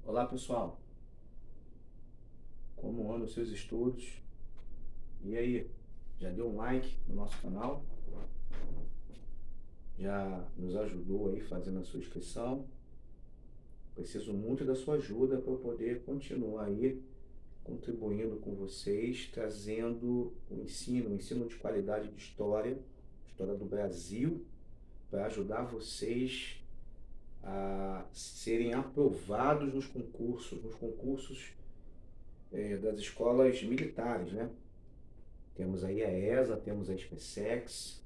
Olá pessoal, como andam os seus estudos? E aí, já deu um like no nosso canal? Já nos ajudou aí fazendo a sua inscrição? Preciso muito da sua ajuda para eu poder continuar aí contribuindo com vocês, trazendo o ensino de qualidade de história, história do Brasil, para ajudar vocês a serem aprovados nos concursos das escolas militares, né? Temos aí a ESA, temos a SpaceX,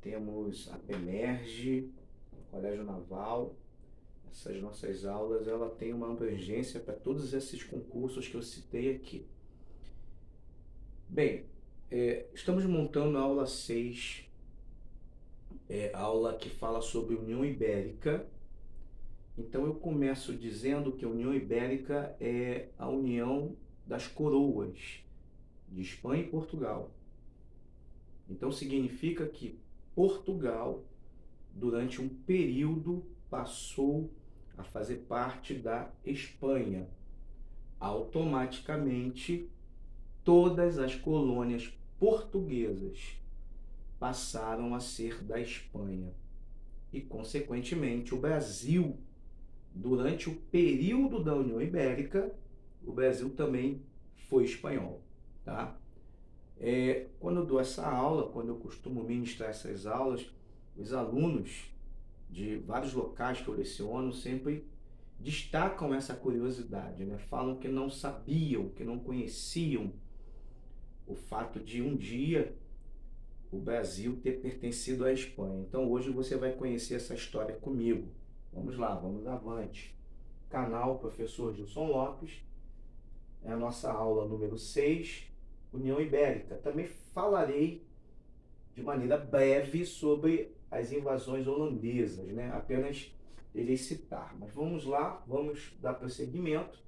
temos a PEMERGE, Colégio Naval. Essas nossas aulas, ela tem uma abrangência para todos esses concursos que eu citei aqui. Bem, estamos montando a aula 6, aula que fala sobre União Ibérica. Então eu começo dizendo que a União Ibérica é a união das coroas de Espanha e Portugal. Então significa que Portugal, durante um período, passou a fazer parte da Espanha. Automaticamente, todas as colônias portuguesas passaram a ser da Espanha. E, consequentemente, o Brasil, durante o período da União Ibérica, o Brasil também foi espanhol, tá? Quando eu dou essa aula, quando eu costumo ministrar essas aulas, os alunos de vários locais que eu leciono sempre destacam essa curiosidade, né? Falam que não sabiam, que não conheciam o fato de um dia o Brasil ter pertencido à Espanha. Então hoje você vai conhecer essa história comigo. Vamos lá, vamos avante. Canal Professor Gilson Lopes, é a nossa aula número 6, União Ibérica. Também falarei de maneira breve sobre as invasões holandesas, né? Apenas irei citar. Mas vamos lá, vamos dar prosseguimento.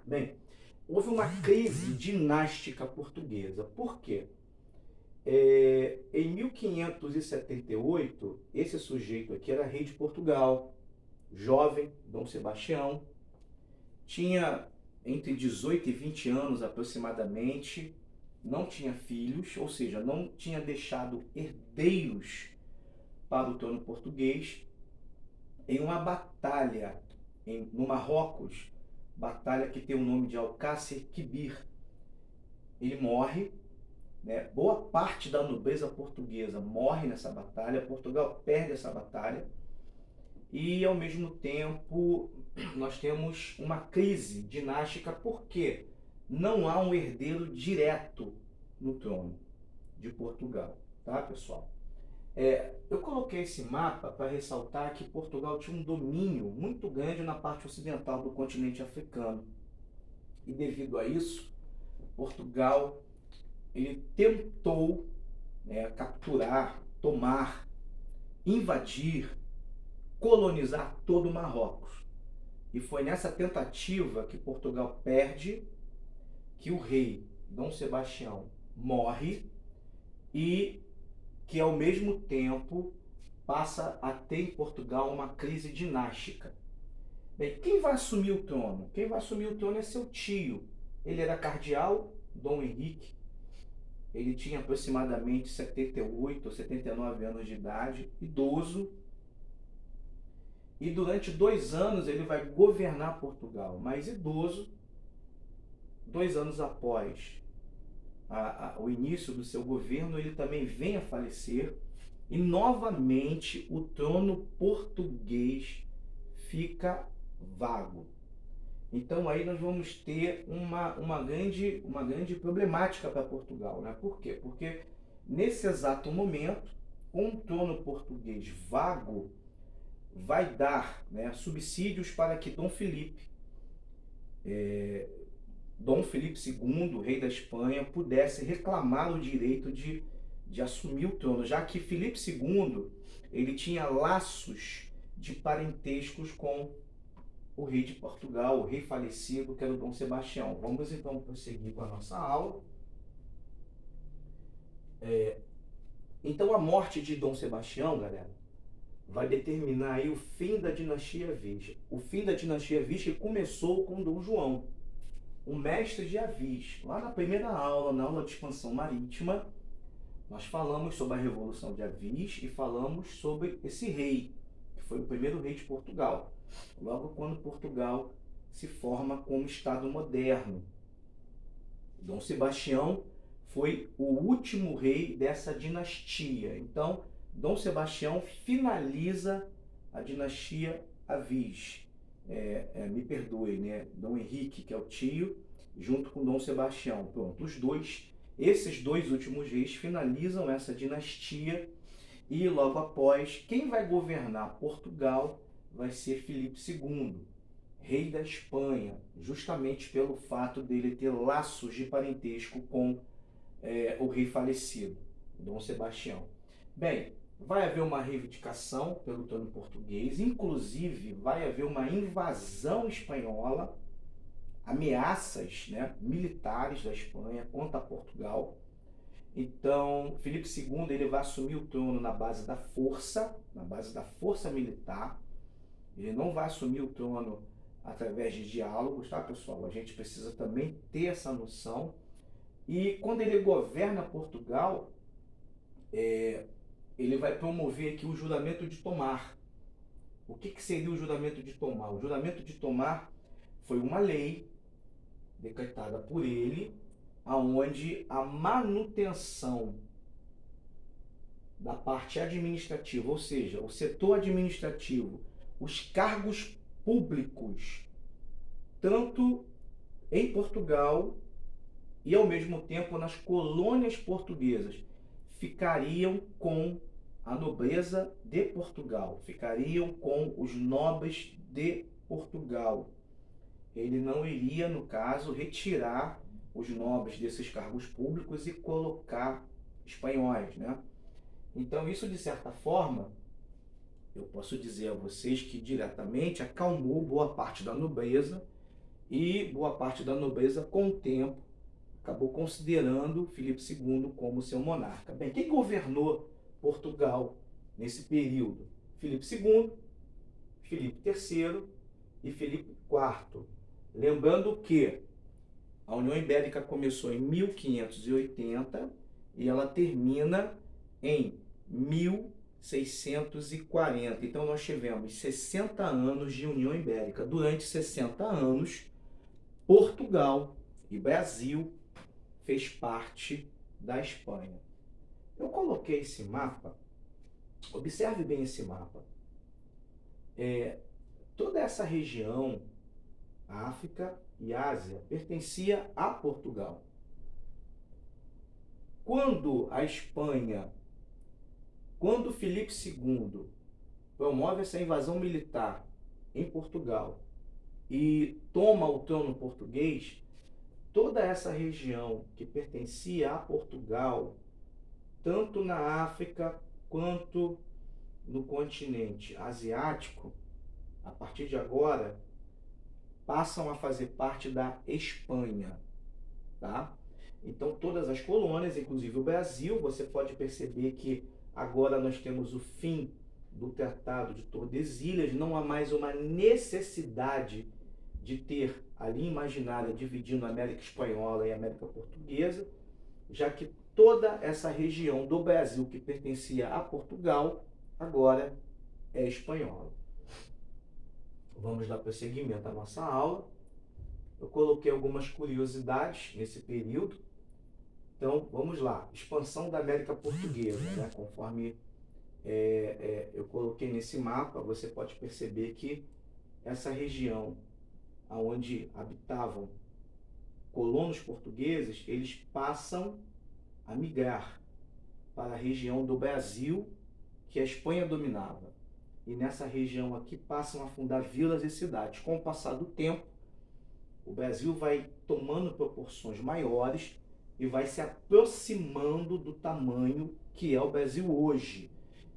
Bem, houve uma crise dinástica portuguesa. Por quê? Em 1578, esse sujeito aqui era rei de Portugal, jovem, Dom Sebastião, tinha entre 18 e 20 anos aproximadamente, não tinha filhos, ou seja, não tinha deixado herdeiros para o trono português. Em uma batalha no Marrocos, batalha que tem o nome de Alcácer Quibir, ele morre, né? Boa parte da nobreza portuguesa morre nessa batalha, Portugal perde essa batalha e, ao mesmo tempo, nós temos uma crise dinástica porque não há um herdeiro direto no trono de Portugal, tá, pessoal? Eu coloquei esse mapa para ressaltar que Portugal tinha um domínio muito grande na parte ocidental do continente africano. E devido a isso, Portugal ele tentou, né, capturar, tomar, invadir, colonizar todo o Marrocos. E foi nessa tentativa que Portugal perde, que o rei Dom Sebastião morre e que, ao mesmo tempo, passa a ter em Portugal uma crise dinástica. Bem, quem vai assumir o trono? Quem vai assumir o trono é seu tio. Ele era cardeal, Dom Henrique. Ele tinha aproximadamente 78 ou 79 anos de idade, idoso. E durante 2 anos ele vai governar Portugal, mas idoso. 2 anos após o início do seu governo, ele também vem a falecer. E novamente o trono português fica vago. Então aí nós vamos ter uma grande problemática para Portugal, né? Por quê? Porque nesse exato momento, com o trono português vago, vai dar, né, subsídios para que Dom Felipe II, rei da Espanha, pudesse reclamar o direito de assumir o trono, já que Felipe II ele tinha laços de parentescos com o rei de Portugal, o rei falecido, que era o Dom Sebastião. Vamos então prosseguir com a nossa aula. Então a morte de Dom Sebastião, galera, vai determinar aí o fim da dinastia Avis. O fim da dinastia Avis que começou com Dom João, o mestre de Avis. Lá na primeira aula, na aula de expansão marítima, nós falamos sobre a Revolução de Avis e falamos sobre esse rei, que foi o primeiro rei de Portugal, logo quando Portugal se forma como Estado moderno. Dom Sebastião foi o último rei dessa dinastia. Então, Dom Sebastião finaliza a dinastia Avis. Me perdoe, né? Dom Henrique, que é o tio, junto com Dom Sebastião. Pronto, esses dois últimos reis finalizam essa dinastia e logo após, quem vai governar Portugal vai ser Filipe II, rei da Espanha, justamente pelo fato dele ter laços de parentesco com o rei falecido, Dom Sebastião. Bem, vai haver uma reivindicação pelo trono português, inclusive vai haver uma invasão espanhola, ameaças, né, militares da Espanha contra Portugal. Então, Filipe II ele vai assumir o trono na base da força militar. Ele não vai assumir o trono através de diálogos, tá, pessoal? A gente precisa também ter essa noção. E quando ele governa Portugal, ele vai promover aqui o juramento de Tomar. O que seria o juramento de Tomar? O juramento de Tomar foi uma lei decretada por ele, aonde a manutenção da parte administrativa, ou seja, o setor administrativo, os cargos públicos, tanto em Portugal e ao mesmo tempo nas colônias portuguesas, ficariam com a nobreza de Portugal, ficariam com os nobres de Portugal. Ele não iria, no caso, retirar os nobres desses cargos públicos e colocar espanhóis, né? Então, isso, de certa forma, eu posso dizer a vocês que diretamente acalmou boa parte da nobreza, e boa parte da nobreza, com o tempo, acabou considerando Filipe II como seu monarca. Bem, quem governou Portugal nesse período? Filipe II, Filipe III e Filipe IV. Lembrando que a União Ibérica começou em 1580 e ela termina em 1640. Então nós tivemos 60 anos de União Ibérica. Durante 60 anos, Portugal e Brasil fez parte da Espanha. Eu coloquei esse mapa, observe bem esse mapa. Toda essa região, África e Ásia, pertencia a Portugal. Quando Filipe II promove essa invasão militar em Portugal e toma o trono português, toda essa região que pertencia a Portugal, tanto na África quanto no continente asiático, a partir de agora, passam a fazer parte da Espanha, tá? Então, todas as colônias, inclusive o Brasil, você pode perceber que agora nós temos o fim do Tratado de Tordesilhas, não há mais uma necessidade de ter a linha imaginária dividindo a América Espanhola e a América Portuguesa, já que toda essa região do Brasil que pertencia a Portugal, agora é espanhola. Vamos dar prosseguimento à nossa aula. Eu coloquei algumas curiosidades nesse período. Então, vamos lá. Expansão da América Portuguesa, né? Conforme eu coloquei nesse mapa, você pode perceber que essa região onde habitavam colonos portugueses, eles passam a migrar para a região do Brasil, que a Espanha dominava. E nessa região aqui passam a fundar vilas e cidades. Com o passar do tempo, o Brasil vai tomando proporções maiores e vai se aproximando do tamanho que é o Brasil hoje.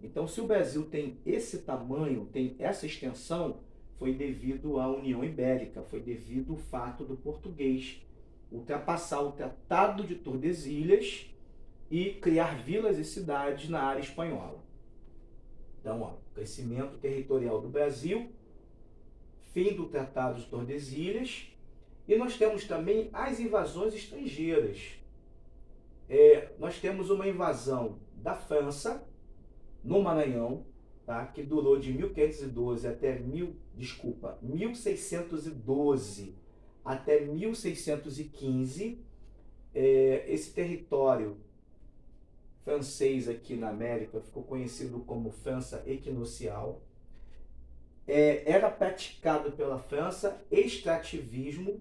Então, se o Brasil tem esse tamanho, tem essa extensão, foi devido à União Ibérica, foi devido ao fato do português ultrapassar o Tratado de Tordesilhas e criar vilas e cidades na área espanhola. Então, ó, crescimento territorial do Brasil, fim do Tratado de Tordesilhas, e nós temos também as invasões estrangeiras. Nós temos uma invasão da França no Maranhão, tá? Que durou de 1512 até 1612 até 1615. Esse território francês aqui na América ficou conhecido como França Equinocial. Era praticado pela França extrativismo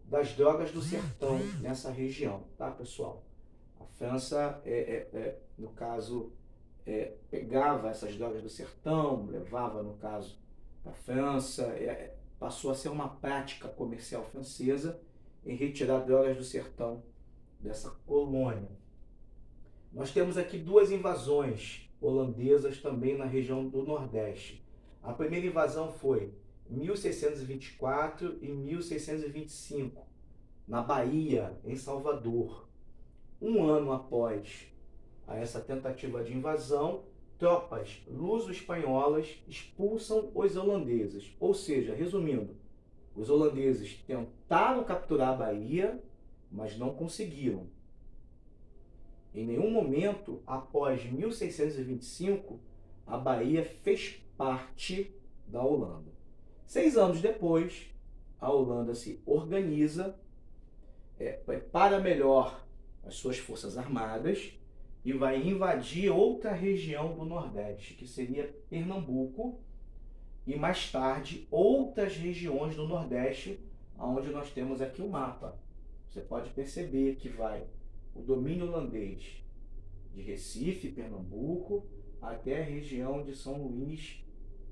das drogas do sertão nessa região, tá, pessoal? A França, no caso, pegava essas drogas do sertão, levava, no caso, para a França, passou a ser uma prática comercial francesa em retirar drogas do sertão dessa colônia. Nós temos aqui duas invasões holandesas também na região do Nordeste. A primeira invasão foi em 1624 e 1625, na Bahia, em Salvador. Um ano após essa tentativa de invasão, tropas luso-espanholas expulsam os holandeses. Ou seja, resumindo, os holandeses tentaram capturar a Bahia, mas não conseguiram. Em nenhum momento, após 1625, a Bahia fez parte da Holanda. 6 anos depois, a Holanda se organiza, prepara melhor as suas forças armadas e vai invadir outra região do Nordeste, que seria Pernambuco, e mais tarde outras regiões do Nordeste, onde nós temos aqui o mapa. Você pode perceber que vai o domínio holandês de Recife, Pernambuco, até a região de São Luís,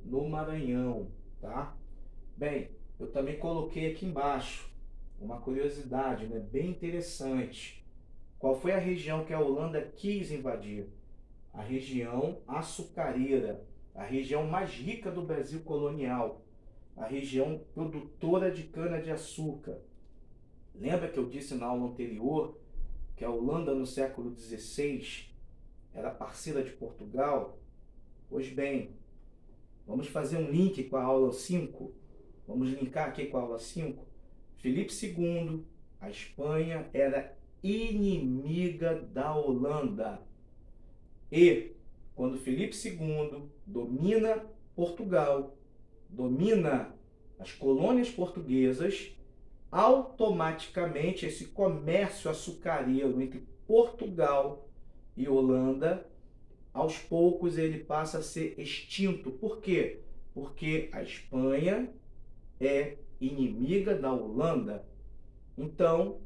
no Maranhão, tá? Bem, eu também coloquei aqui embaixo uma curiosidade, né, bem interessante. Qual foi a região que a Holanda quis invadir? A região açucareira, a região mais rica do Brasil colonial, a região produtora de cana-de-açúcar. Lembra que eu disse na aula anterior que a Holanda no século XVI era parceira de Portugal? Pois bem, vamos fazer um link com a aula 5. Vamos linkar aqui com a aula 5. Filipe II, a Espanha era inimiga da Holanda. E quando Filipe II domina Portugal, domina as colônias portuguesas, automaticamente esse comércio açucareiro entre Portugal e Holanda, aos poucos ele passa a ser extinto. Por quê? Porque a Espanha é inimiga da Holanda. Então,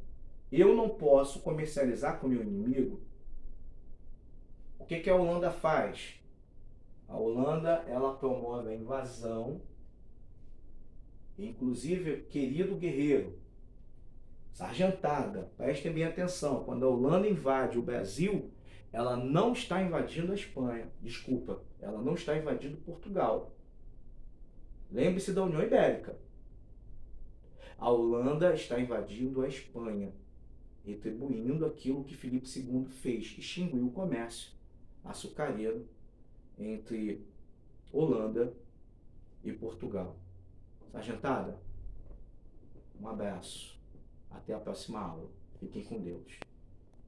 eu não posso comercializar com meu inimigo. O que a Holanda faz? A Holanda, ela promove a invasão, inclusive, querido guerreiro, sargentada, prestem bem atenção, quando a Holanda invade o Brasil, ela não está invadindo a Espanha, desculpa, ela não está invadindo Portugal. Lembre-se da União Ibérica. A Holanda está invadindo a Espanha, retribuindo aquilo que Filipe II fez, extinguiu o comércio açucareiro entre Holanda e Portugal. Sargentada, um abraço. Até a próxima aula. Fiquem com Deus.